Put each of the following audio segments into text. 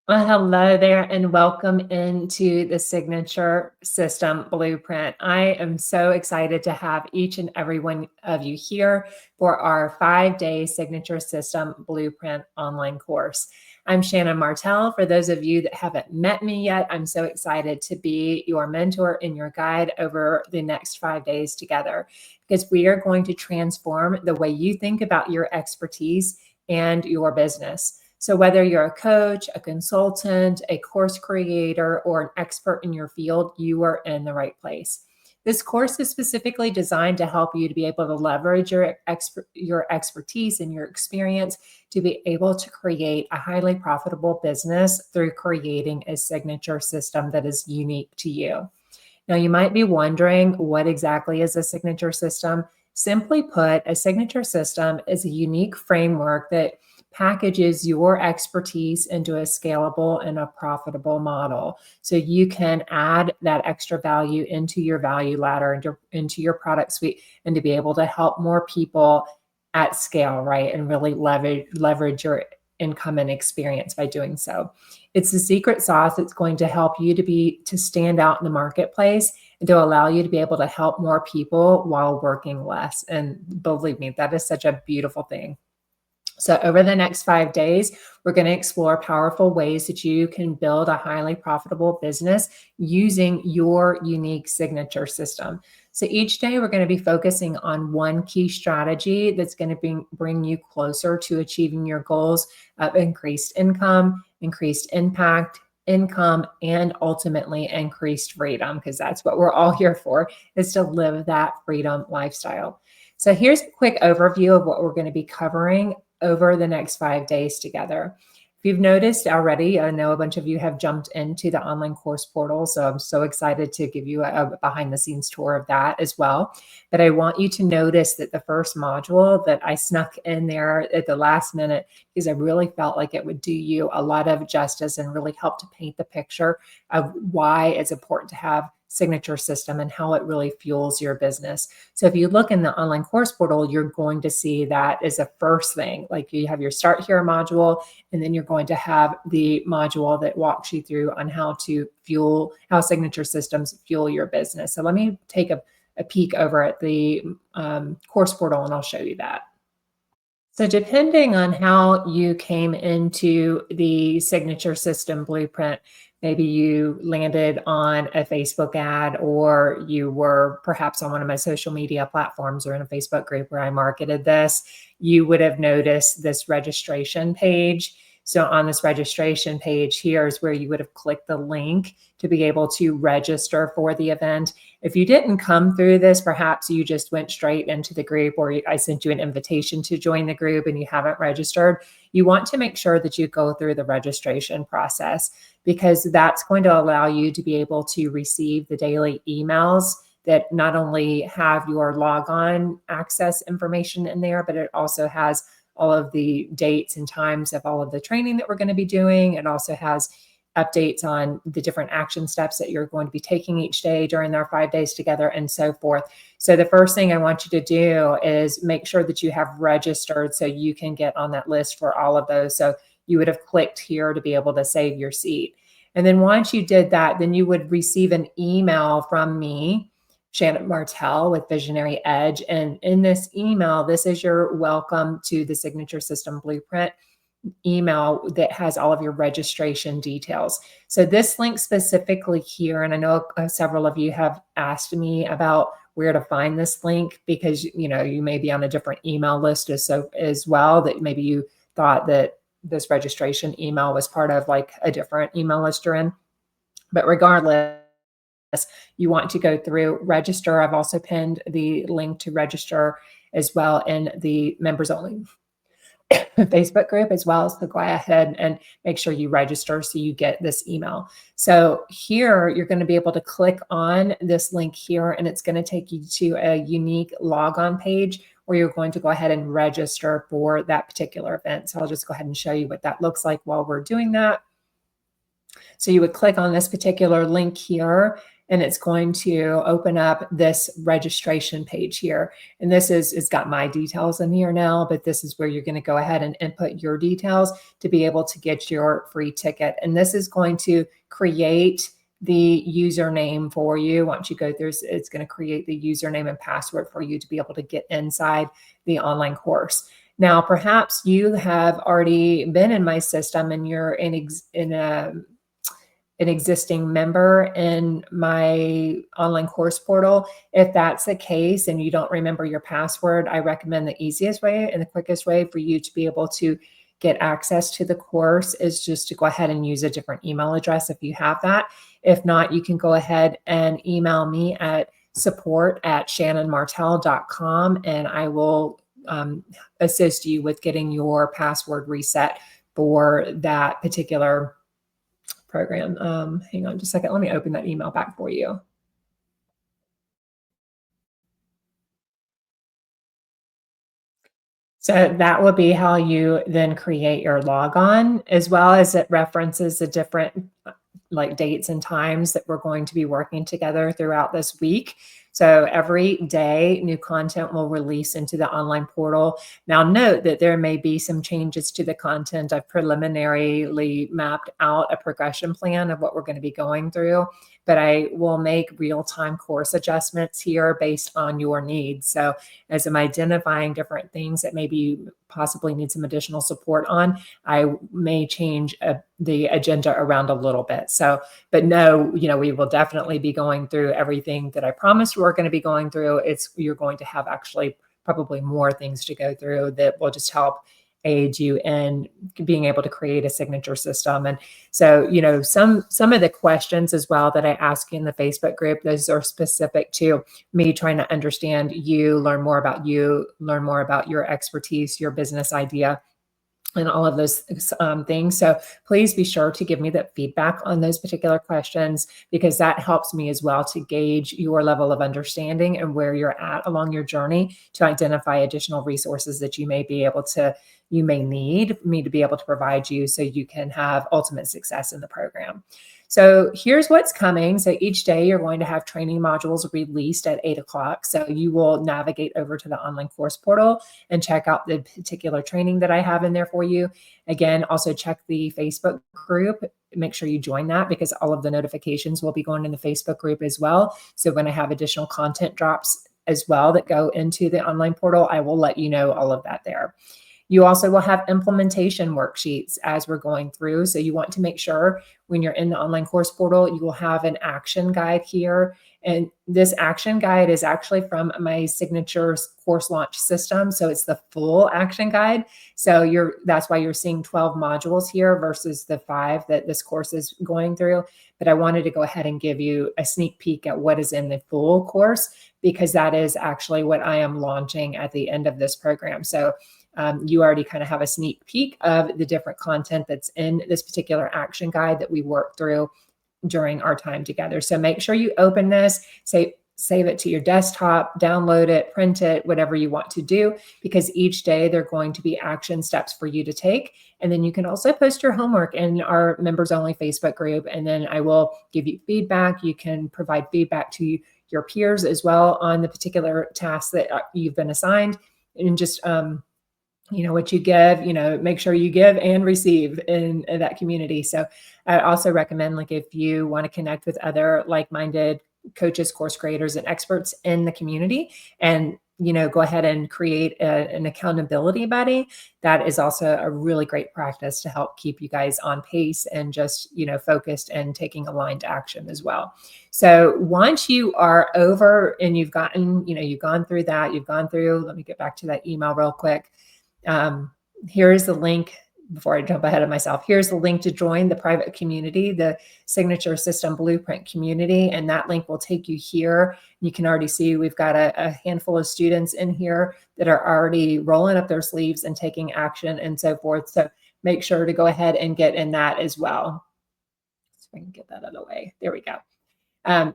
Well, hello there, and welcome into the Signature System Blueprint. I am so excited to have each and every one of you here for our 5-day Signature System Blueprint online course. I'm Shannon Martell. For those of you that haven't met me yet, I'm so excited to be your mentor and your guide over the next 5 days together, because we are going to transform the way you think about your expertise and your business. So whether you're a coach, a consultant, a course creator, or an expert in your field, you are in the right place. This course is specifically designed to help you to be able to leverage your expertise and your experience to be able to create a highly profitable business through creating a signature system that is unique to you. Now, you might be wondering, what exactly is a signature system? Simply put, a signature system is a unique framework that packages your expertise into a scalable and a profitable model. So you can add that extra value into your value ladder, into your product suite, and to be able to help more people at scale, right? And really leverage your income and experience by doing so. It's the secret sauce that's going to help you to stand out in the marketplace and to allow you to be able to help more people while working less. And believe me, that is such a beautiful thing. So over the next 5 days, we're going to explore powerful ways that you can build a highly profitable business using your unique signature system. So each day, we're going to be focusing on one key strategy that's going to bring you closer to achieving your goals of increased income, increased impact, income, and ultimately increased freedom, because that's what we're all here for, is to live that freedom lifestyle. So here's a quick overview of what we're going to be covering over the next 5 days together. If you've noticed already, I know a bunch of you have jumped into the online course portal, so I'm so excited to give you a behind the scenes tour of that as well. But I want you to notice that the first module that I snuck in there at the last minute, because I really felt like it would do you a lot of justice and really help to paint the picture of why it's important to have signature system and how it really fuels your business. So if you look in the online course portal, you're going to see that as a first thing. Like, you have your start here module, and then you're going to have the module that walks you through on how signature systems fuel your business. So let me take a peek over at the course portal, and I'll show you that. So depending on how you came into the signature system blueprint, maybe you landed on a Facebook ad, or you were perhaps on one of my social media platforms or in a Facebook group where I marketed this, you would have noticed this registration page. So on this registration page, here is where you would have clicked the link to be able to register for the event. If you didn't come through this, perhaps you just went straight into the group, or I sent you an invitation to join the group and you haven't registered, you want to make sure that you go through the registration process, because that's going to allow you to be able to receive the daily emails that not only have your logon access information in there, but it also has all of the dates and times of all of the training that we're going to be doing. It also has updates on the different action steps that you're going to be taking each day during our 5 days together, and so forth. So the first thing I want you to do is make sure that you have registered so you can get on that list for all of those. So you would have clicked here to be able to save your seat. And then once you did that, then you would receive an email from me, Shannon Martell with Visionary Edge. And in this email, this is your welcome to the Signature System Blueprint email that has all of your registration details. So this link specifically here, and I know several of you have asked me about where to find this link, because you may be on a different email list as well, that maybe you thought that this registration email was part of like a different email list you're in. But regardless, you want to go through register. I've also pinned the link to register as well in the members only Facebook group as well. So go ahead and make sure you register so you get this email. So here you're going to be able to click on this link here, and it's going to take you to a unique logon page where you're going to go ahead and register for that particular event. So I'll just go ahead and show you what that looks like while we're doing that. So you would click on this particular link here, and it's going to open up this registration page here. And this is, it's got my details in here now, but this is where you're going to go ahead and input your details to be able to get your free ticket. And this is going to create the username for you. Once you go through, it's going to create the username and password for you to be able to get inside the online course. Now, perhaps you have already been in my system and you're an existing member in my online course portal. If that's the case and you don't remember your password, I recommend the easiest way and the quickest way for you to be able to get access to the course is just to go ahead and use a different email address if you have that. If not, you can go ahead and email me at support@shannonmartel.com, and I will assist you with getting your password reset for that particular program. Hang on just a second. Let me open that email back for you. So that will be how you then create your logon, as well as it references the different like dates and times that we're going to be working together throughout this week. So every day, new content will release into the online portal. Now, note that there may be some changes to the content. I've preliminarily mapped out a progression plan of what we're going to be going through, but I will make real-time course adjustments here based on your needs. So as I'm identifying different things that maybe you possibly need some additional support on, I may change the agenda around a little bit. So, but no, we will definitely be going through everything that I promised we're going to be going through. You're going to have actually probably more things to go through that will just help aid you in being able to create a signature system. And so, some of the questions as well that I ask in the Facebook group, those are specific to me trying to understand you, learn more about your expertise, your business idea, and all of those things. So please be sure to give me that feedback on those particular questions, because that helps me as well to gauge your level of understanding and where you're at along your journey to identify additional resources that you may need me to be able to provide you so you can have ultimate success in the program. So here's what's coming. So each day you're going to have training modules released at 8 o'clock. So you will navigate over to the online course portal and check out the particular training that I have in there for you. Again, also check the Facebook group. Make sure you join that, because all of the notifications will be going in the Facebook group as well. So when I have additional content drops as well that go into the online portal, I will let you know all of that there. You also will have implementation worksheets as we're going through. So you want to make sure when you're in the online course portal, you will have an action guide here. And this action guide is actually from my signature course launch system. So it's the full action guide. So that's why you're seeing 12 modules here versus the 5 that this course is going through. But I wanted to go ahead and give you a sneak peek at what is in the full course, because that is actually what I am launching at the end of this program. So you already kind of have a sneak peek of the different content that's in this particular action guide that we worked through during our time together. So make sure you open this, save it to your desktop, download it, print it, whatever you want to do, because each day they're going to be action steps for you to take. And then you can also post your homework in our members only Facebook group. And then I will give you feedback. You can provide feedback to your peers as well on the particular tasks that you've been assigned, and just, what you give, make sure you give and receive in that community. So I also recommend, like, if you want to connect with other like-minded coaches, course creators, and experts in the community, and go ahead and create an accountability buddy. That is also a really great practice to help keep you guys on pace and just, focused and taking aligned action as well. So once you are over and you've gone through that, let me get back to that email real quick. Here's the link. Before I jump ahead of myself, here's the link to join the private community, the Signature System Blueprint community. And that link will take you here. You can already see we've got a handful of students in here that are already rolling up their sleeves and taking action and so forth. So make sure to go ahead and get in that as well. So we can get that out of the way. There we go.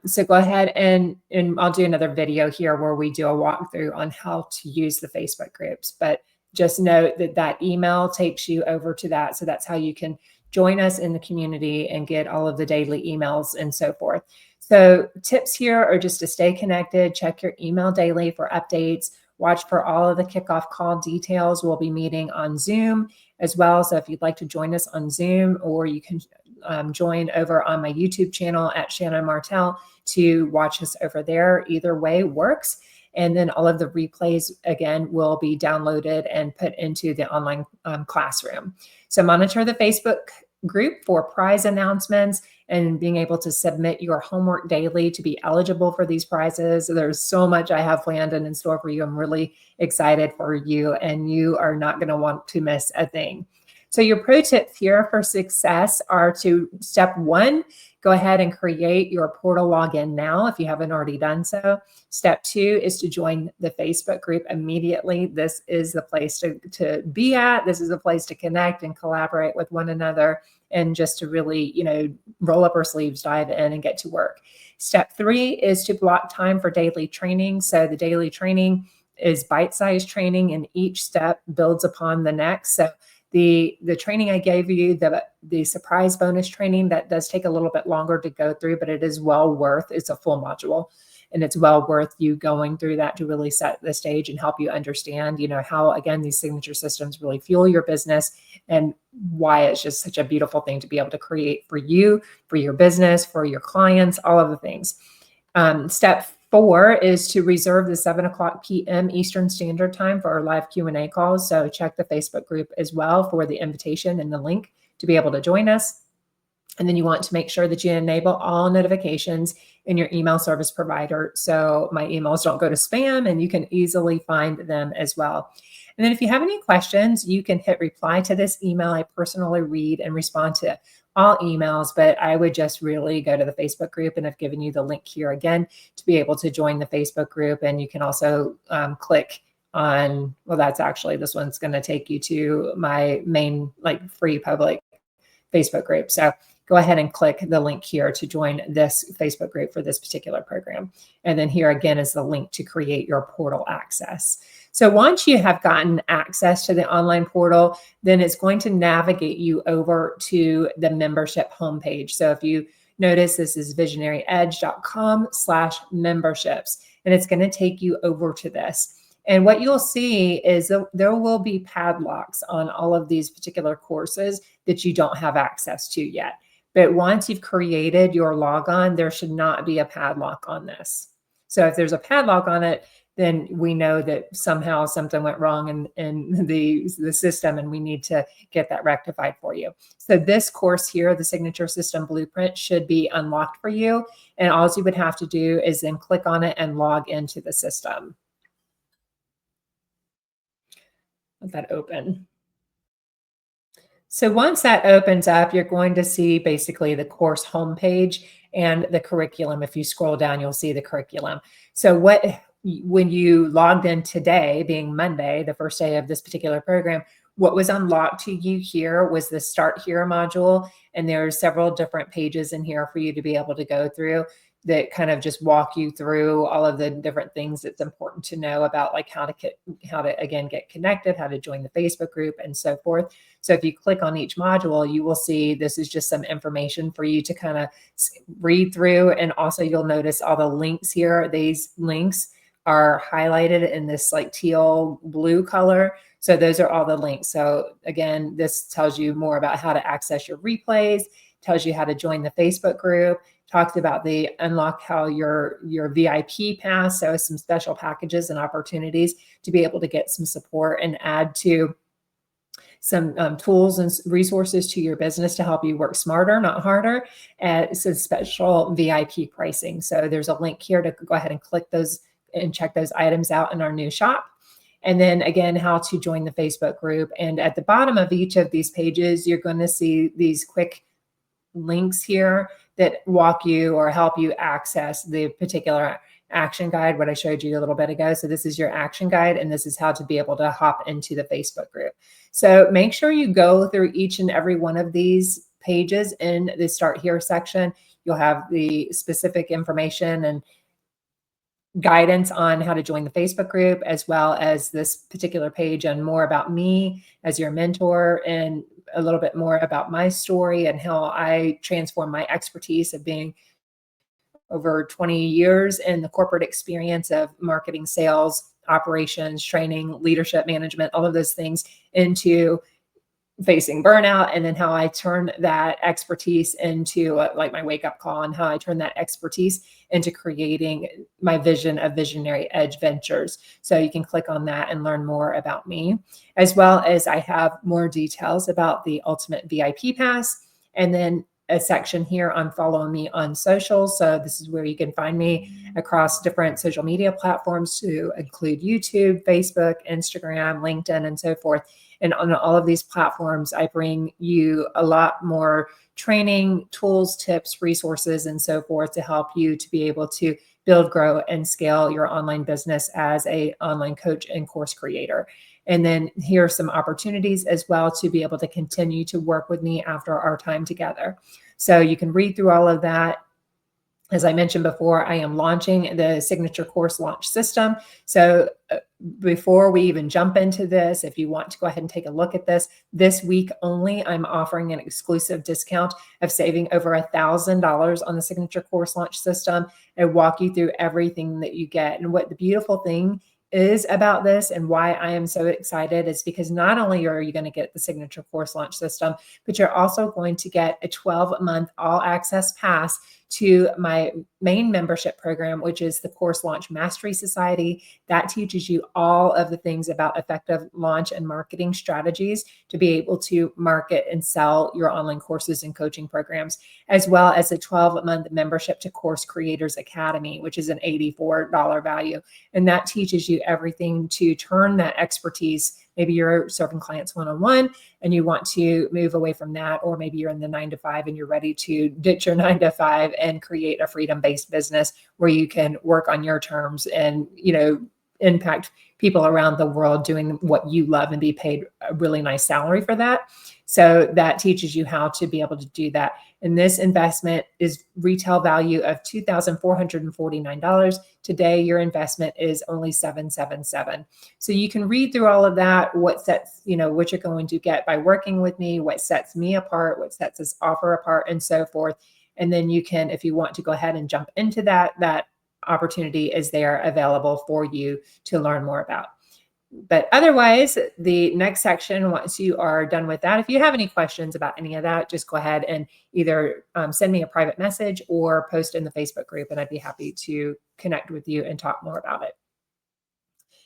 So go ahead and I'll do another video here where we do a walkthrough on how to use the Facebook groups. But just note that email takes you over to that. So that's how you can join us in the community and get all of the daily emails and so forth. So tips here are just to stay connected, check your email daily for updates, watch for all of the kickoff call details. We'll be meeting on Zoom as well. So if you'd like to join us on Zoom, or you can join over on my YouTube channel at Shannon Martell to watch us over there. Either way works. And then all of the replays, again, will be downloaded and put into the online classroom. So monitor the Facebook group for prize announcements and being able to submit your homework daily to be eligible for these prizes. There's so much I have planned and in store for you. I'm really excited for you, and you are not going to want to miss a thing. So your pro tips here for success are to step one, go ahead and create your portal login now if you haven't already done so. Step two is to join the Facebook group immediately. This is the place to be at. This is the place to connect and collaborate with one another, and just to really, roll up our sleeves, dive in, and get to work. Step three is to block time for daily training. So the daily training is bite-sized training, and each step builds upon the next. So the training I gave you, the surprise bonus training, that does take a little bit longer to go through, but it is well worth, it's a full module, and it's well worth you going through that to really set the stage and help you understand, how, again, these signature systems really fuel your business, and why it's just such a beautiful thing to be able to create for you, for your business, for your clients, all of the things. Step 4 is to reserve the 7:00 p.m. Eastern Standard Time for our live Q&A calls. So check the Facebook group as well for the invitation and the link to be able to join us. And then you want to make sure that you enable all notifications in your email service provider, so my emails don't go to spam and you can easily find them as well. And then if you have any questions, you can hit reply to this email. I personally read and respond to all emails, but I would just really go to the Facebook group, and I've given you the link here again to be able to join the Facebook group. And you can also click on, well, that's actually, this one's going to take you to my main free public Facebook group. So go ahead and click the link here to join this Facebook group for this particular program. And then here again is the link to create your portal access. So once you have gotten access to the online portal, then it's going to navigate you over to the membership homepage. So if you notice, this is visionaryedge.com/memberships, and it's going to take you over to this. And what you'll see is there will be padlocks on all of these particular courses that you don't have access to yet. But once you've created your logon, there should not be a padlock on this. So if there's a padlock on it, then we know that somehow something went wrong in the system, and we need to get that rectified for you. So this course here, the Signature System Blueprint, should be unlocked for you. And all you would have to do is then click on it and log into the system. Let that open. So once that opens up, you're going to see basically the course homepage and the curriculum. If you scroll down, you'll see the curriculum. So when you logged in today, being Monday, the first day of this particular program, what was unlocked to you here was the Start Here module. And there are several different pages in here for you to be able to go through that kind of just walk you through all of the different things that's important to know about, like how to again get connected, how to join the Facebook group, and so forth. So if you click on each module, you will see this is just some information for you to kind of read through. And also you'll notice all the links here. These links are highlighted in this teal blue color. So those are all the links. So again, this tells you more about how to access your replays, tells you how to join the Facebook group, talks about the unlock how your VIP pass, so some special packages and opportunities to be able to get some support and add to some tools and resources to your business to help you work smarter, not harder. It's a special VIP pricing. So there's a link here to go ahead and click those and check those items out in our new shop. And then again, how to join the Facebook group. And at the bottom of each of these pages, you're going to see these quick links here that walk you or help you access the particular action guide, what I showed you a little bit ago. So this is your action guide, and this is how to be able to hop into the Facebook group. So make sure you go through each and every one of these pages in the Start Here section. You'll have the specific information and guidance on how to join the Facebook group, as well as this particular page and more about me as your mentor and a little bit more about my story and how I transformed my expertise of being over 20 years in the corporate experience of marketing, sales, operations, training, leadership management, all of those things into facing burnout, and then how I turn that expertise into like my wake up call, and how I turn that expertise into creating my vision of Visionary Edge Ventures. So you can click on that and learn more about me, as well as I have more details about the Ultimate VIP Pass, and then a section here on follow me on social. So this is where you can find me across different social media platforms to include YouTube, Facebook, Instagram, LinkedIn, and so forth. And on all of these platforms, I bring you a lot more training, tools, tips, resources, and so forth to help you to be able to build, grow, and scale your online business as an online coach and course creator. And then here are some opportunities as well to be able to continue to work with me after our time together. So you can read through all of that. As I mentioned before, I am launching the Signature Course Launch System. So before we even jump into this, if you want to go ahead and take a look at this week only, I'm offering an exclusive discount of saving over $1,000 on the Signature Course Launch System, and walk you through everything that you get. And what the beautiful thing is about this and why I am so excited is because not only are you going to get the Signature Course Launch System, but you're also going to get a 12-month all access pass to my main membership program, which is the Course Launch Mastery Society. That teaches you all of the things about effective launch and marketing strategies to be able to market and sell your online courses and coaching programs, as well as a 12-month membership to Course Creators Academy, which is an $84 value. And that teaches you everything to turn that expertise. Maybe you're serving clients one-on-one and you want to move away from that, or maybe you're in the 9-to-5 and you're ready to ditch your 9-to-5 and create a freedom-based business where you can work on your terms and, impact people around the world doing what you love and be paid a really nice salary for that. So that teaches you how to be able to do that. And this investment is retail value of $2,449. Today, your investment is only $777. So you can read through all of that, what sets, what you're going to get by working with me, what sets me apart, what sets this offer apart, and so forth. And then you can, if you want to go ahead and jump into that opportunity is there available for you to learn more about. But otherwise, the next section, once you are done with that, if you have any questions about any of that, just go ahead and either send me a private message or post in the Facebook group, and I'd be happy to connect with you and talk more about it.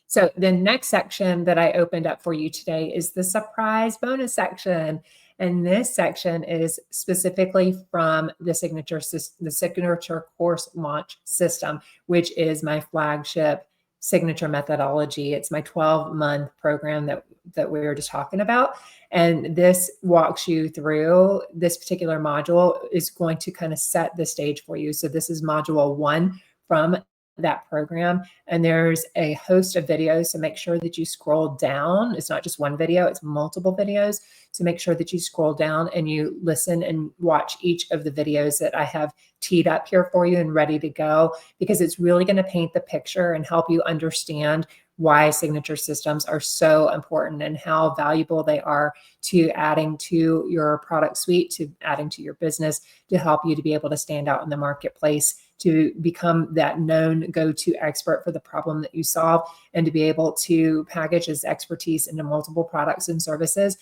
So the next section that I opened up for you today is the surprise bonus section. And this section is specifically from the Signature Course Launch System, which is my flagship signature methodology. It's my 12-month program that we were just talking about. And this walks you through this particular module is going to kind of set the stage for you. So this is module 1 from that program. And there's a host of videos. So make sure that you scroll down. It's not just one video, it's multiple videos. So make sure that you scroll down and you listen and watch each of the videos that I have teed up here for you and ready to go, because it's really going to paint the picture and help you understand why signature systems are so important and how valuable they are to adding to your product suite, to adding to your business, to help you to be able to stand out in the marketplace, to become that known go-to expert for the problem that you solve, and to be able to package this expertise into multiple products and services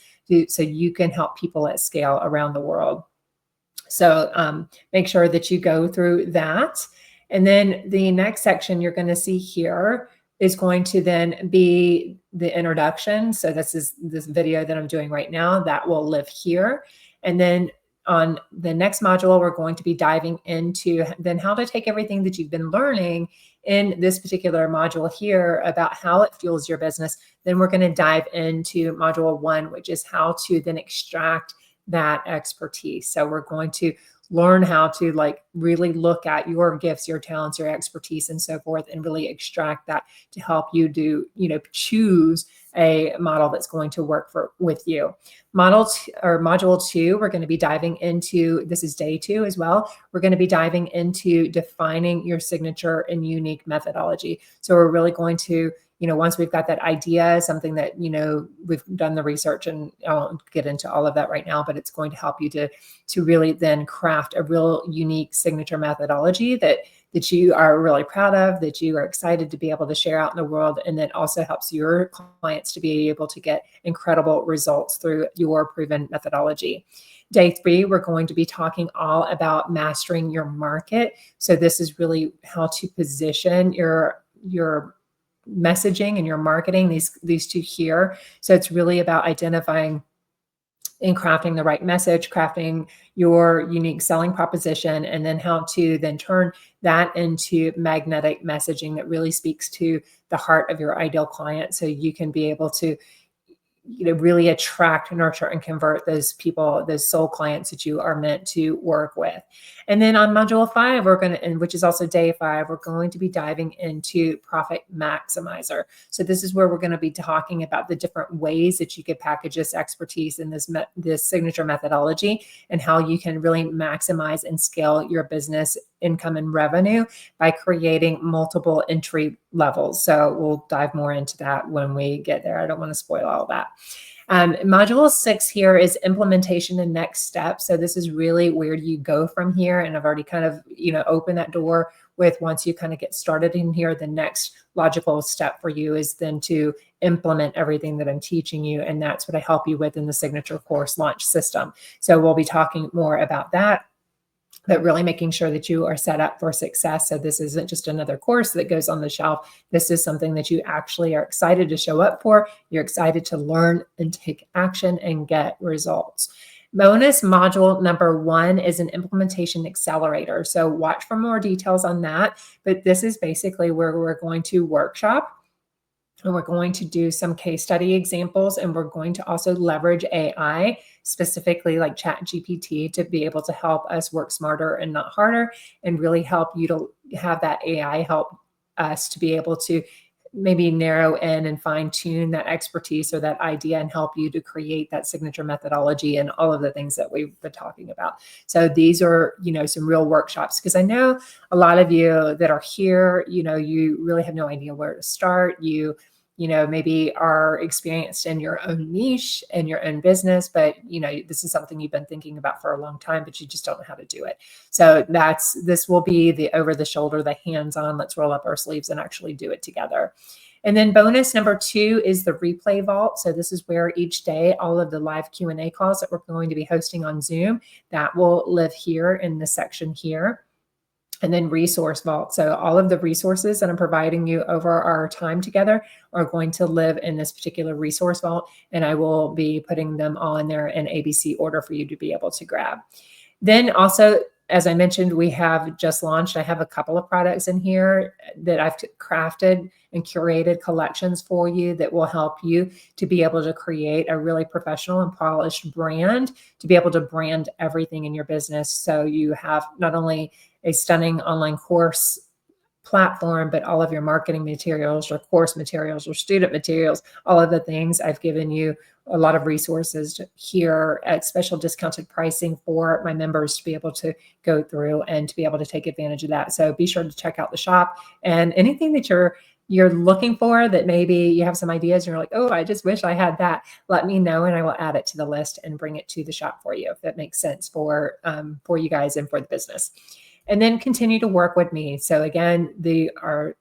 so you can help people at scale around the world. So make sure that you go through that. And then the next section you're going to see here is going to then be the introduction. So this is this video that I'm doing right now that will live here. And then on the next module, we're going to be diving into then how to take everything that you've been learning in this particular module here about how it fuels your business. Then we're going to dive into module 1, which is how to then extract that expertise. So we're going to learn how to really look at your gifts, your talents, your expertise, and so forth, and really extract that to help you choose a model that's going to work with you. Module 2, we're going to be diving into, this is day 2 as well. We're going to be diving into defining your signature and unique methodology. So we're really going to once we've got that idea, something that, we've done the research, and I won't get into all of that right now, but it's going to help you to really then craft a real unique signature methodology that you are really proud of, that you are excited to be able to share out in the world, and that also helps your clients to be able to get incredible results through your proven methodology. Day 3, we're going to be talking all about mastering your market. So this is really how to position your messaging and your marketing, these two here. So it's really about identifying and crafting the right message, crafting your unique selling proposition, and then how to then turn that into magnetic messaging that really speaks to the heart of your ideal client, so you can be able to really attract, nurture, and convert those people, those soul clients that you are meant to work with. And then on module 5, which is also day 5, we're going to be diving into Profit Maximizer. So this is where we're going to be talking about the different ways that you could package this expertise in this signature methodology, and how you can really maximize and scale your business income and revenue by creating multiple entry levels. So we'll dive more into that when we get there. I don't want to spoil all that. Module 6 here is implementation and next steps. So this is really where you go from here. And I've already kind of, opened that door with, once you kind of get started in here, the next logical step for you is then to implement everything that I'm teaching you. And that's what I help you with in the Signature Course Launch System. So we'll be talking more about that, but really making sure that you are set up for success. So this isn't just another course that goes on the shelf. This is something that you actually are excited to show up for. You're excited to learn and take action and get results. Bonus module number 1 is an implementation accelerator. So watch for more details on that. But this is basically where we're going to workshop, and we're going to do some case study examples, and we're going to also leverage AI, specifically like ChatGPT, to be able to help us work smarter and not harder, and really help you to have that AI help us to be able to maybe narrow in and fine tune that expertise or that idea, and help you to create that signature methodology and all of the things that we've been talking about. So these are, some real workshops, because I know a lot of you that are here, you really have no idea where to start. You maybe are experienced in your own niche and your own business, but this is something you've been thinking about for a long time, but you just don't know how to do it. So this will be the over the shoulder, the hands-on, let's roll up our sleeves and actually do it together. And then bonus number 2 is the replay vault. So this is where each day, all of the live Q&A calls that we're going to be hosting on Zoom, that will live here in this section here. And then resource vault. So all of the resources that I'm providing you over our time together are going to live in this particular resource vault, and I will be putting them all in there in ABC order for you to be able to grab. Then also, as I mentioned, we have just launched, I have a couple of products in here that I've crafted and curated collections for you that will help you to be able to create a really professional and polished brand, to be able to brand everything in your business. So you have not only a stunning online course platform, but all of your marketing materials, or course materials, or student materials, all of the things. I've given you a lot of resources here at special discounted pricing for my members to be able to go through and to be able to take advantage of that. So be sure to check out the shop, and anything that you're looking for that maybe you have some ideas and you're like, oh, I just wish I had that, let me know, and I will add it to the list and bring it to the shop for you, if that makes sense for you guys and for the business. And then continue to work with me. So again, there'll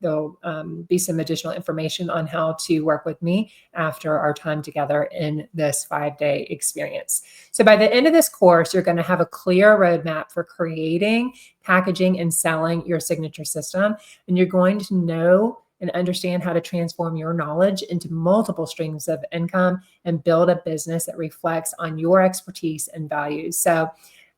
be some additional information on how to work with me after our time together in this 5-day experience. So by the end of this course, you're going to have a clear roadmap for creating, packaging, and selling your signature system. And you're going to know and understand how to transform your knowledge into multiple streams of income and build a business that reflects on your expertise and values. So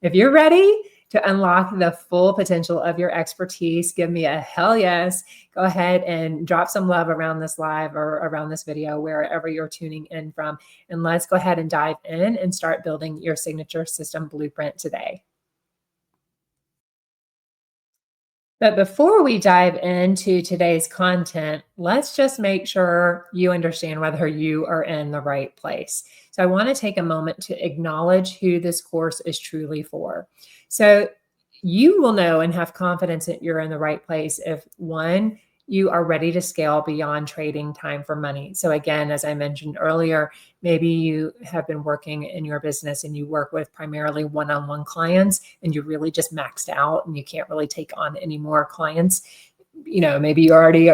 if you're ready to unlock the full potential of your expertise, give me a hell yes. Go ahead and drop some love around this live or around this video, wherever you're tuning in from. And let's go ahead and dive in and start building your signature system blueprint today. But before we dive into today's content, let's just make sure you understand whether you are in the right place. So I want to take a moment to acknowledge who this course is truly for. So you will know and have confidence that you're in the right place if, one, you are ready to scale beyond trading time for money. So again, as I mentioned earlier, maybe you have been working in your business and you work with primarily one-on-one clients and you're really just maxed out and you can't really take on any more clients. Maybe you're already,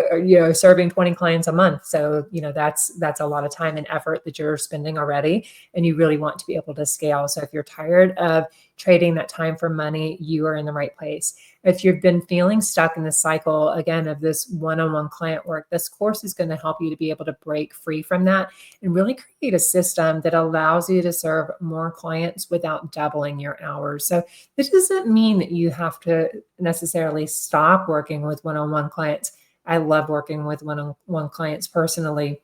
serving 20 clients a month. So, that's a lot of time and effort that you're spending already, and you really want to be able to scale. So if you're tired of trading that time for money, you are in the right place. If you've been feeling stuck in the cycle, again, of this one-on-one client work, this course is going to help you to be able to break free from that and really create a system that allows you to serve more clients without doubling your hours. So this doesn't mean that you have to necessarily stop working with one-on-one clients. I love working with one-on-one clients personally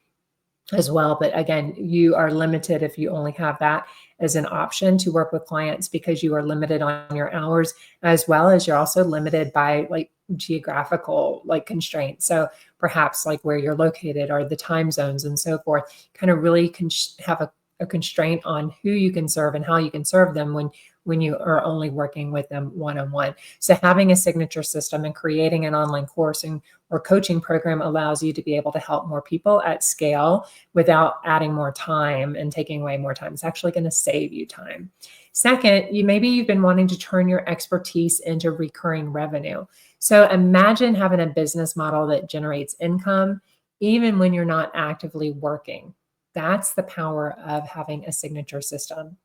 as well. But again, you are limited if you only have that as an option to work with clients, because you are limited on your hours, as well as you're also limited by like geographical like constraints. So perhaps like where you're located or the time zones and so forth, kind of really have a constraint on who you can serve and how you can serve them when you are only working with them one-on-one. So having a signature system and creating an online course or coaching program allows you to be able to help more people at scale without adding more time and taking away more time. It's actually going to save you time. Second, maybe you've been wanting to turn your expertise into recurring revenue. So imagine having a business model that generates income even when you're not actively working. That's the power of having a signature system.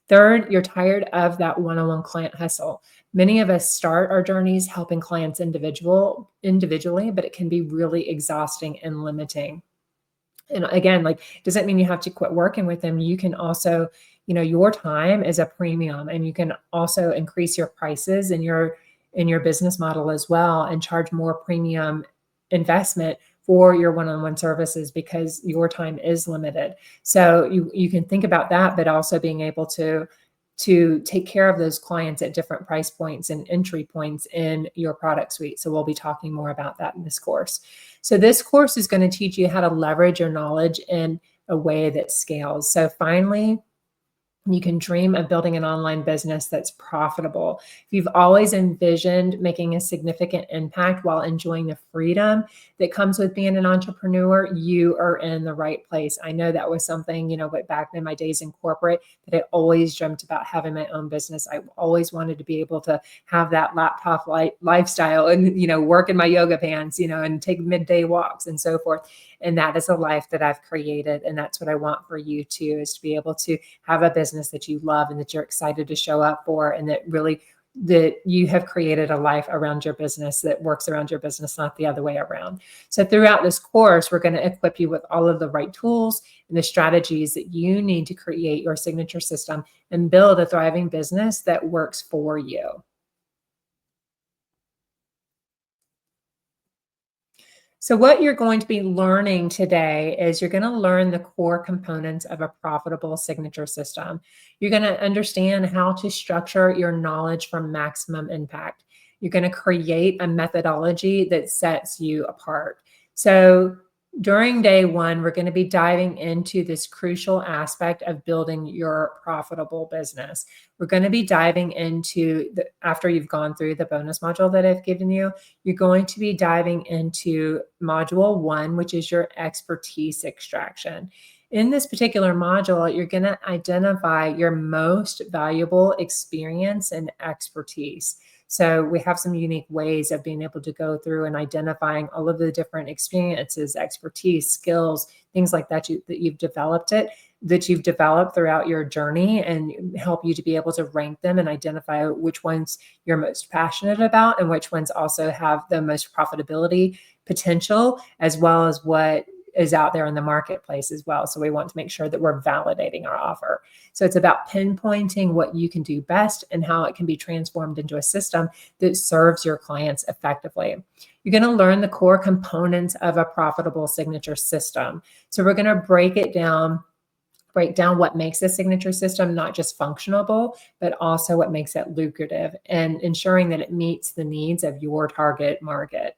Third, you're tired of that one-on-one client hustle. Many of us start our journeys helping clients individually, but it can be really exhausting and limiting. And again, like, doesn't mean you have to quit working with them. You can also, your time is a premium, and you can also increase your prices in your business model as well and charge more premium investment for your one-on-one services because your time is limited. So you can think about that, but also being able to take care of those clients at different price points and entry points in your product suite. So we'll be talking more about that in this course. So this course is going to teach you how to leverage your knowledge in a way that scales. So finally, you can dream of building an online business that's profitable. If you've always envisioned making a significant impact while enjoying the freedom that comes with being an entrepreneur, you are in the right place. I know that was something, but back in my days in corporate, that I always dreamt about having my own business. I always wanted to be able to have that laptop lifestyle and, work in my yoga pants, and take midday walks and so forth. And that is a life that I've created. And that's what I want for you too, is to be able to have a business that you love and that you're excited to show up for, and that you have created a life around your business that works around your business, not the other way around. So throughout this course, we're going to equip you with all of the right tools and the strategies that you need to create your signature system and build a thriving business that works for you. So what you're going to be learning today is you're going to learn the core components of a profitable signature system. You're going to understand how to structure your knowledge for maximum impact. You're going to create a methodology that sets you apart. So during day one, we're going to be diving into this crucial aspect of building your profitable business. We're going to be diving into after you've gone through the bonus module that I've given you, you're going to be diving into module 1, which is your expertise extraction. In this particular module, you're going to identify your most valuable experience and expertise. So we have some unique ways of being able to go through and identifying all of the different experiences, expertise, skills, things like that you've developed throughout your journey, and help you to be able to rank them and identify which ones you're most passionate about and which ones also have the most profitability potential, as well as what is out there in the marketplace as well. So we want to make sure that we're validating our offer. So it's about pinpointing what you can do best and how it can be transformed into a system that serves your clients effectively. You're going to learn the core components of a profitable signature system. So we're going to break down what makes a signature system not just functional, but also what makes it lucrative, and ensuring that it meets the needs of your target market.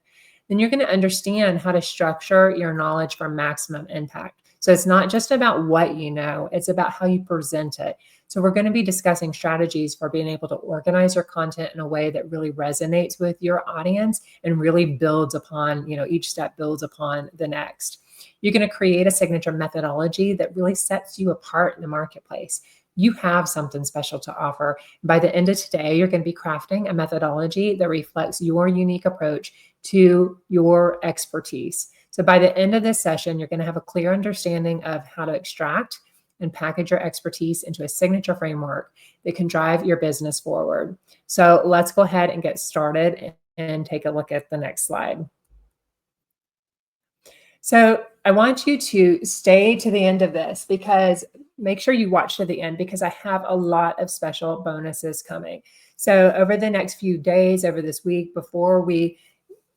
Then you're going to understand how to structure your knowledge for maximum impact. So it's not just about what you know, it's about how you present it. So we're going to be discussing strategies for being able to organize your content in a way that really resonates with your audience and really builds upon, each step builds upon the next. You're going to create a signature methodology that really sets you apart in the marketplace. You have something special to offer. By the end of today, you're going to be crafting a methodology that reflects your unique approach to your expertise. So by the end of this session, you're going to have a clear understanding of how to extract and package your expertise into a signature framework that can drive your business forward. So let's go ahead and get started and take a look at the next slide. So I want you to stay to the end of this, because make sure you watch to the end, because I have a lot of special bonuses coming. So over the next few days, over this week, before we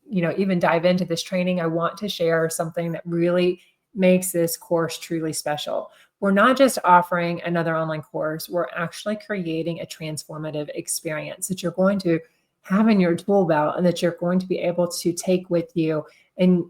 even dive into this training, I want to share something that really makes this course truly special. We're not just offering another online course, we're actually creating a transformative experience that you're going to have in your tool belt and that you're going to be able to take with you. And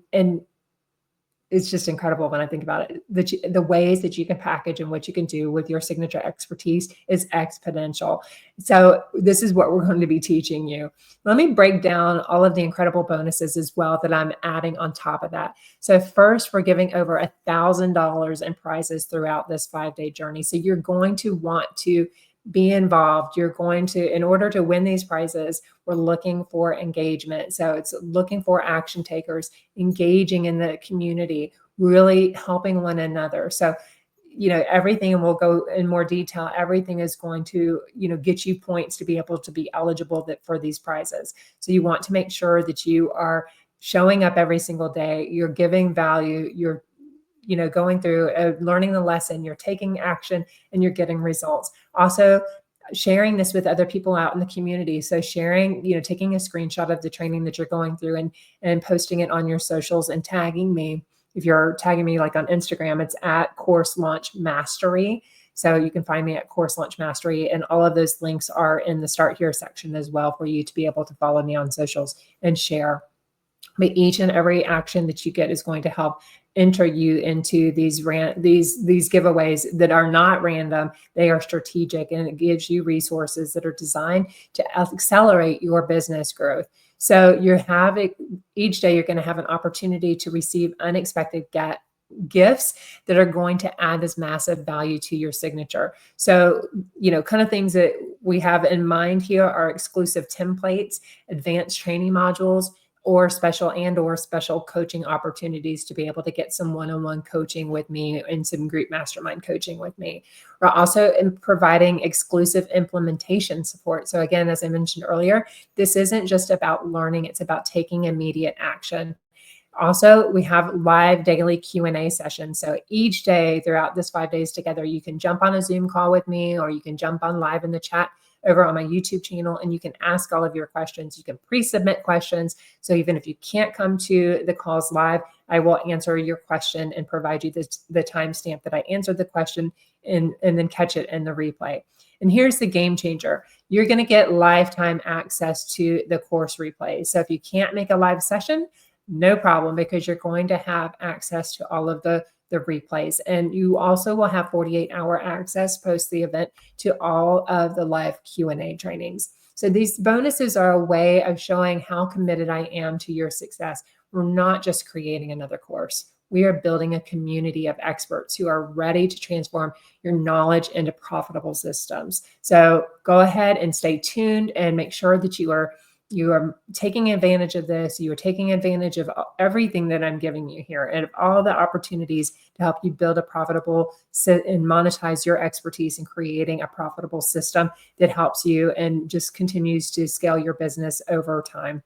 it's just incredible when I think about it. The ways that you can package and what you can do with your signature expertise is exponential. So this is what we're going to be teaching you. Let me break down all of the incredible bonuses as well that I'm adding on top of that. So first, we're giving over $1,000 in prizes throughout this 5-day journey. So you're going to want to be involved. You're going to, in order to win these prizes, we're looking for engagement. So it's looking for action takers, engaging in the community, really helping one another. So, everything, and we'll go in more detail, everything is going to, get you points to be able to be eligible for these prizes. So you want to make sure that you are showing up every single day, you're giving value, you're going through learning the lesson, you're taking action, and you're getting results. Also, sharing this with other people out in the community. So sharing, taking a screenshot of the training that you're going through and posting it on your socials and tagging me. If you're tagging me like on Instagram, it's at Course Launch Mastery. So you can find me at Course Launch Mastery, and all of those links are in the Start Here section as well for you to be able to follow me on socials and share. But each and every action that you get is going to help enter you into these giveaways that are not random. They are strategic, and it gives you resources that are designed to accelerate your business growth. So each day you're going to have an opportunity to receive unexpected gifts that are going to add this massive value to your signature. So, kind of things that we have in mind here are exclusive templates, advanced training modules, or special coaching opportunities to be able to get some one-on-one coaching with me and some group mastermind coaching with me. We're also providing exclusive implementation support. So again, as I mentioned earlier, this isn't just about learning, it's about taking immediate action. Also, we have live daily Q&A sessions. So each day throughout this 5 days together, you can jump on a Zoom call with me, or you can jump on live in the chat over on my YouTube channel, and you can ask all of your questions. You can pre-submit questions. So even if you can't come to the calls live, I will answer your question and provide you the timestamp that I answered the question, and then catch it in the replay. And here's the game changer. You're going to get lifetime access to the course replay. So if you can't make a live session, no problem, because you're going to have access to all of the replays. And you also will have 48-hour access post the event to all of the live Q&A trainings. So these bonuses are a way of showing how committed I am to your success. We're not just creating another course. We are building a community of experts who are ready to transform your knowledge into profitable systems. So go ahead and stay tuned and make sure that you are taking advantage of this. You are taking advantage of everything that I'm giving you here, and of all the opportunities to help you build a profitable and monetize your expertise in creating a profitable system that helps you and just continues to scale your business over time.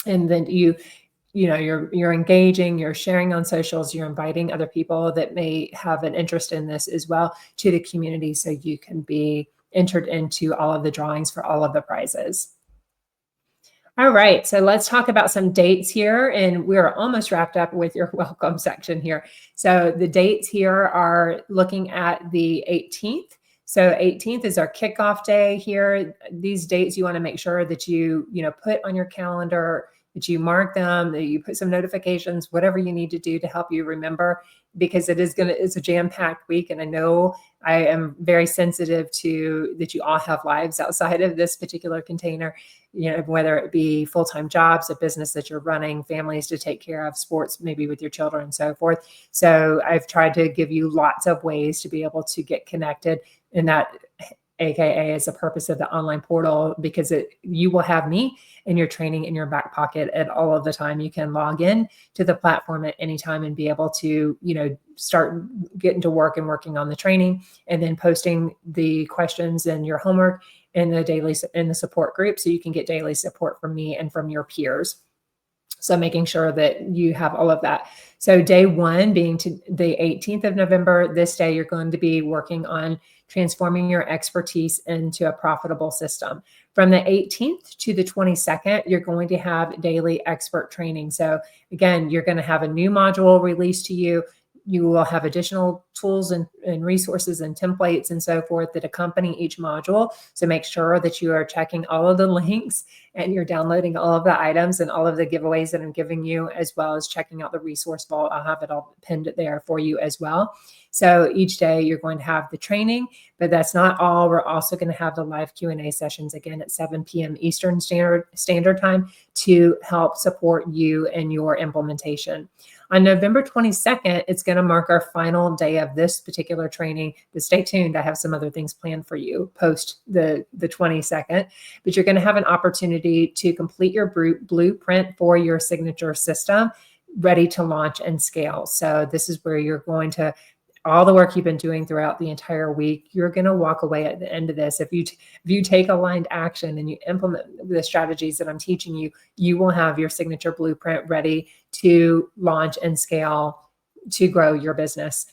And then you're engaging, you're sharing on socials, you're inviting other people that may have an interest in this as well to the community, so you can be entered into all of the drawings for all of the prizes. All right, so let's talk about some dates here, and we're almost wrapped up with your welcome section here. So the dates here are looking at the 18th. So 18th is our kickoff day here. These dates you want to make sure that you put on your calendar, that you mark them, that you put some notifications, whatever you need to do to help you remember, because it's a jam-packed week. And I know I am very sensitive to that you all have lives outside of this particular container, whether it be full-time jobs, a business that you're running, families to take care of, sports, maybe with your children and so forth. So I've tried to give you lots of ways to be able to get connected, and that AKA is the purpose of the online portal, because you will have me and your training in your back pocket at all of the time. You can log in to the platform at any time and be able to, start getting to work and working on the training, and then posting the questions and your homework in the support group, so you can get daily support from me and from your peers. So making sure that you have all of that. So day one being to the 18th of November, this day you're going to be working on transforming your expertise into a profitable system. From the 18th to the 22nd, you're going to have daily expert training. So again, you're going to have a new module released to you. You will have additional tools and resources and templates and so forth that accompany each module. So make sure that you are checking all of the links and you're downloading all of the items and all of the giveaways that I'm giving you, as well as checking out the resource vault. I'll have it all pinned there for you as well. So each day you're going to have the training, but that's not all. We're also going to have the live Q&A sessions again at 7 p.m. Eastern Standard Time to help support you and your implementation. On November 22nd, it's going to mark our final day of this particular training, but stay tuned. I have some other things planned for you post the 22nd, but you're going to have an opportunity to complete your blueprint for your signature system, ready to launch and scale. So this is where you're going to, all the work you've been doing throughout the entire week, you're going to walk away at the end of this. If you take aligned action and you implement the strategies that I'm teaching you, you will have your signature blueprint ready to launch and scale to grow your business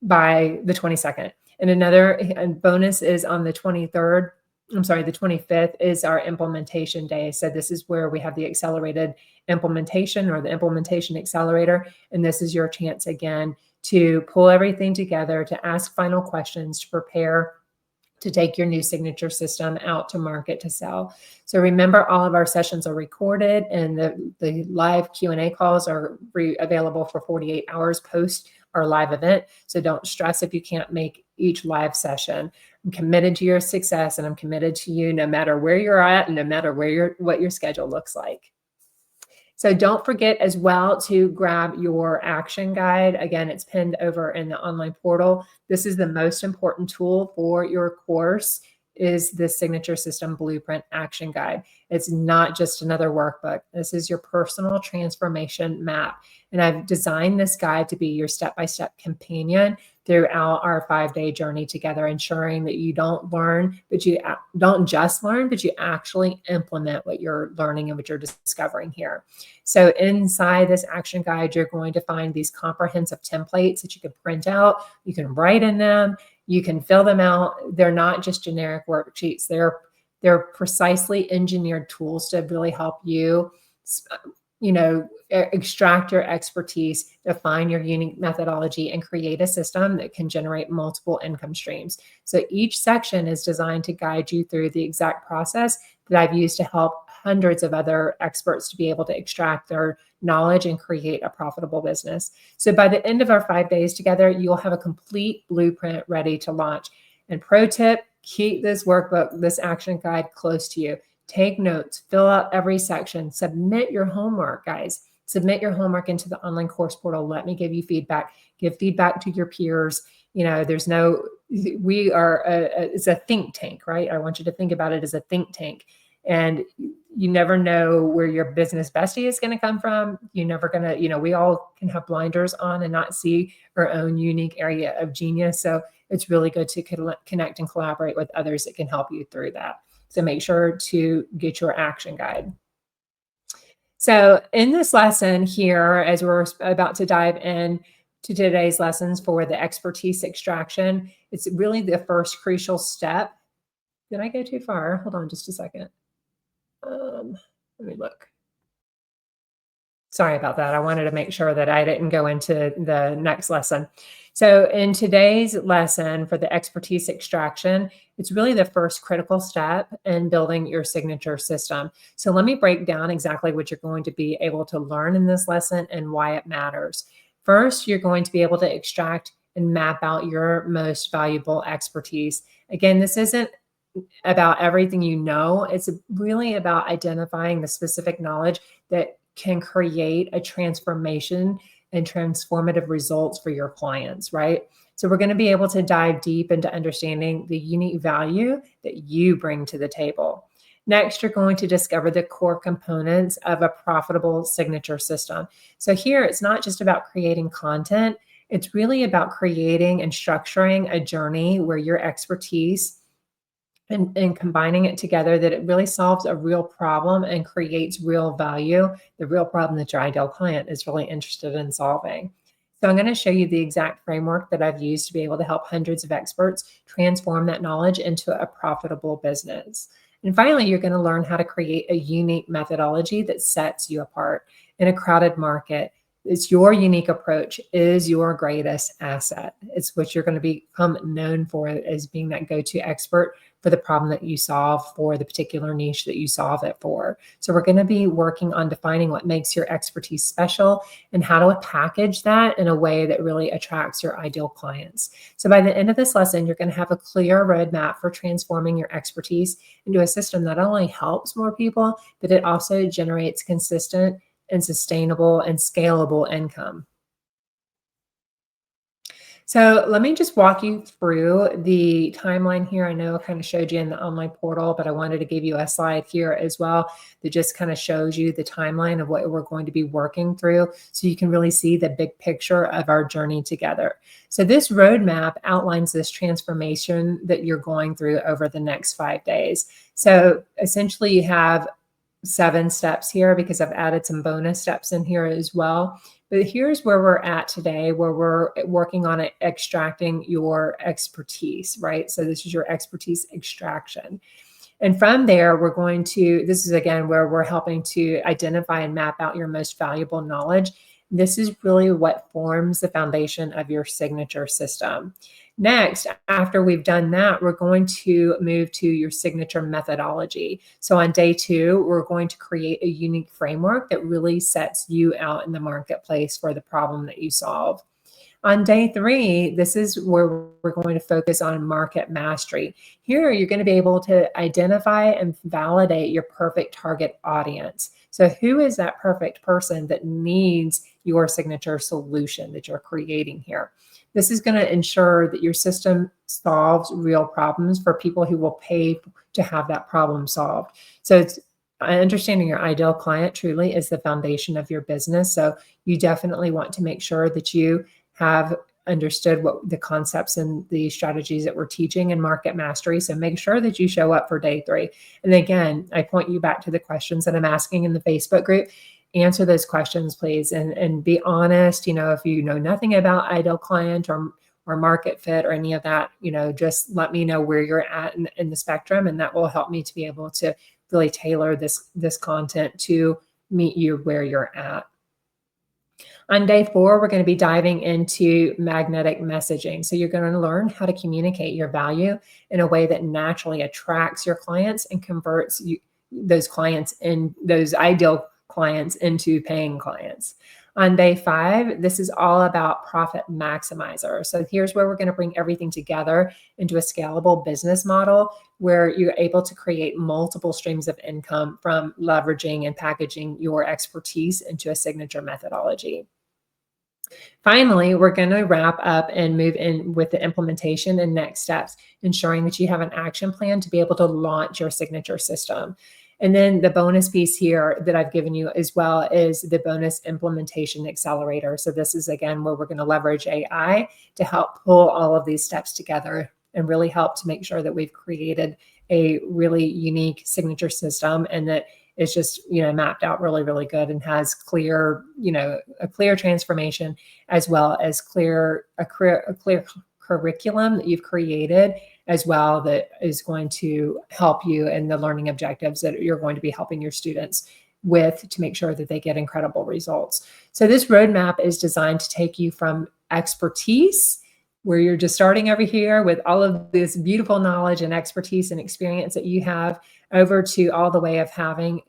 by the 22nd. And another bonus is on the 23rd. I'm sorry, the 25th is our implementation day. So this is where we have the accelerated implementation, or the implementation accelerator. And this is your chance again to pull everything together, to ask final questions, to prepare to take your new signature system out to market to sell. So remember, all of our sessions are recorded, and the live Q&A calls are available for 48 hours post our live event. So don't stress if you can't make each live session. I'm committed to your success, and I'm committed to you no matter where you're at and no matter what your schedule looks like. So don't forget as well to grab your action guide. Again, it's pinned over in the online portal. This is the most important tool for your course, is the Signature System Blueprint Action Guide. It's not just another workbook. This is your personal transformation map. And I've designed this guide to be your step-by-step companion throughout our 5-day journey together, ensuring that you don't learn, but you don't just learn, but you actually implement what you're learning and what you're discovering here. So inside this action guide, you're going to find these comprehensive templates that you can print out. You can write in them. You can fill them out. They're not just generic worksheets. They're precisely engineered tools to really help you, extract your expertise, define your unique methodology, and create a system that can generate multiple income streams. So each section is designed to guide you through the exact process that I've used to help hundreds of other experts to be able to extract their knowledge and create a profitable business. So by the end of our 5 days together, you'll have a complete blueprint ready to launch. And pro tip, keep this workbook, this action guide close to you. Take notes, fill out every section, submit your homework, guys. Submit your homework into the online course portal. Let me give you feedback. Give feedback to your peers. It's a think tank, right? I want you to think about it as a think tank. And you never know where your business bestie is going to come from. You're never going to, we all can have blinders on and not see our own unique area of genius. So it's really good to connect and collaborate with others that can help you through that. So make sure to get your action guide. So in this lesson here, as we're about to dive in to today's lessons for the expertise extraction, it's really the first crucial step. Did I go too far? Hold on just a second. Let me look. Sorry about that. I wanted to make sure that I didn't go into the next lesson. So in today's lesson for the expertise extraction, It's really the first critical step in building your signature system. So let me break down exactly what you're going to be able to learn in this lesson and why it matters. First, you're going to be able to extract and map out your most valuable expertise. Again, this isn't about everything you know. It's really about identifying the specific knowledge that can create a transformation and transformative results for your clients, right? So we're going to be able to dive deep into understanding the unique value that you bring to the table. Next, you're going to discover the core components of a profitable signature system. So here, it's not just about creating content. It's really about creating and structuring a journey where your expertise and combining it together, that it really solves a real problem and creates real value, the real problem that your ideal client is really interested in solving. So I'm going to show you the exact framework that I've used to be able to help hundreds of experts transform that knowledge into a profitable business. And finally, you're going to learn how to create a unique methodology that sets you apart in a crowded market. It's your unique approach is your greatest asset. It's what you're going to become known for as being that go-to expert for the problem that you solve, for the particular niche that you solve it for. So we're going to be working on defining what makes your expertise special and how to package that in a way that really attracts your ideal clients. So by the end of this lesson, you're going to have a clear roadmap for transforming your expertise into a system that not only helps more people, but it also generates consistent and sustainable and scalable income. So let me just walk you through the timeline here. I know I kind of showed you in the online portal, but I wanted to give you a slide here as well that just kind of shows you the timeline of what we're going to be working through, so you can really see the big picture of our journey together. So this roadmap outlines this transformation that you're going through over the next 5 days. So essentially you have 7 steps here because I've added some bonus steps in here as well. But here's where we're at today, where we're working on extracting your expertise, right? So this is your expertise extraction. And from there, we're going to, this is again where we're helping to identify and map out your most valuable knowledge. This is really what forms the foundation of your signature system. Next, after we've done that, we're going to move to your signature methodology. So on day 2, we're going to create a unique framework that really sets you out in the marketplace for the problem that you solve. On day 3, this is where we're going to focus on market mastery. Here, you're going to be able to identify and validate your perfect target audience. So who is that perfect person that needs your signature solution that you're creating here? This is going to ensure that your system solves real problems for people who will pay to have that problem solved. So it's understanding your ideal client truly is the foundation of your business. So you definitely want to make sure that you have understood what the concepts and the strategies that we're teaching in market mastery. So make sure that you show up for day 3. And again, I point you back to the questions that I'm asking in the Facebook group. Answer those questions, please, and be honest. If you know nothing about ideal client or market fit or any of that, just let me know where you're at in the spectrum, and that will help me to be able to really tailor this content to meet you where you're at. On day 4, we're going to be diving into magnetic messaging. So you're going to learn how to communicate your value in a way that naturally attracts your clients and converts those ideal clients into paying clients. On day 5, this is all about profit maximizer. So here's where we're going to bring everything together into a scalable business model where you're able to create multiple streams of income from leveraging and packaging your expertise into a signature methodology. Finally, we're going to wrap up and move in with the implementation and next steps, ensuring that you have an action plan to be able to launch your signature system. And then the bonus piece here that I've given you as well is the bonus implementation accelerator. So this is, again, where we're going to leverage AI to help pull all of these steps together and really help to make sure that we've created a really unique signature system and that it's just, mapped out really, really good and has clear, a clear transformation as well as a clear curriculum that you've created as well that is going to help you in the learning objectives that you're going to be helping your students with to make sure that they get incredible results. So this roadmap is designed to take you from expertise where you're just starting over here with all of this beautiful knowledge and expertise and experience that you have, over to all the way of having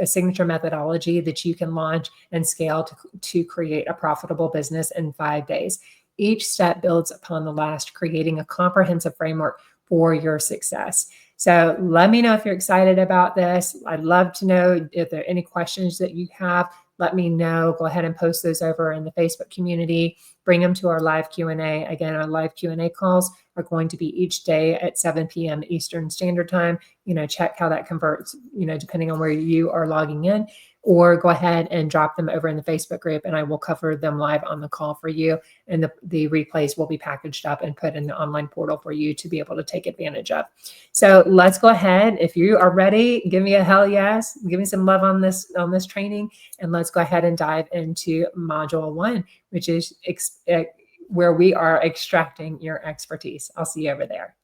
a signature methodology that you can launch and scale to create a profitable business in 5 days. Each step builds upon the last, creating a comprehensive framework for your success. So let me know if you're excited about this. I'd love to know if there are any questions that you have. Let me know. Go ahead and post those over in the Facebook community. Bring them to our live Q&A. Again, our live Q&A calls are going to be each day at 7 p.m. Eastern Standard Time. Check how that converts, depending on where you are logging in, or go ahead and drop them over in the Facebook group, and I will cover them live on the call for you. And the replays will be packaged up and put in the online portal for you to be able to take advantage of. So let's go ahead. If you are ready, give me a hell yes. Give me some love on this training, and let's go ahead and dive into module 1, which is where we are extracting your expertise. I'll see you over there.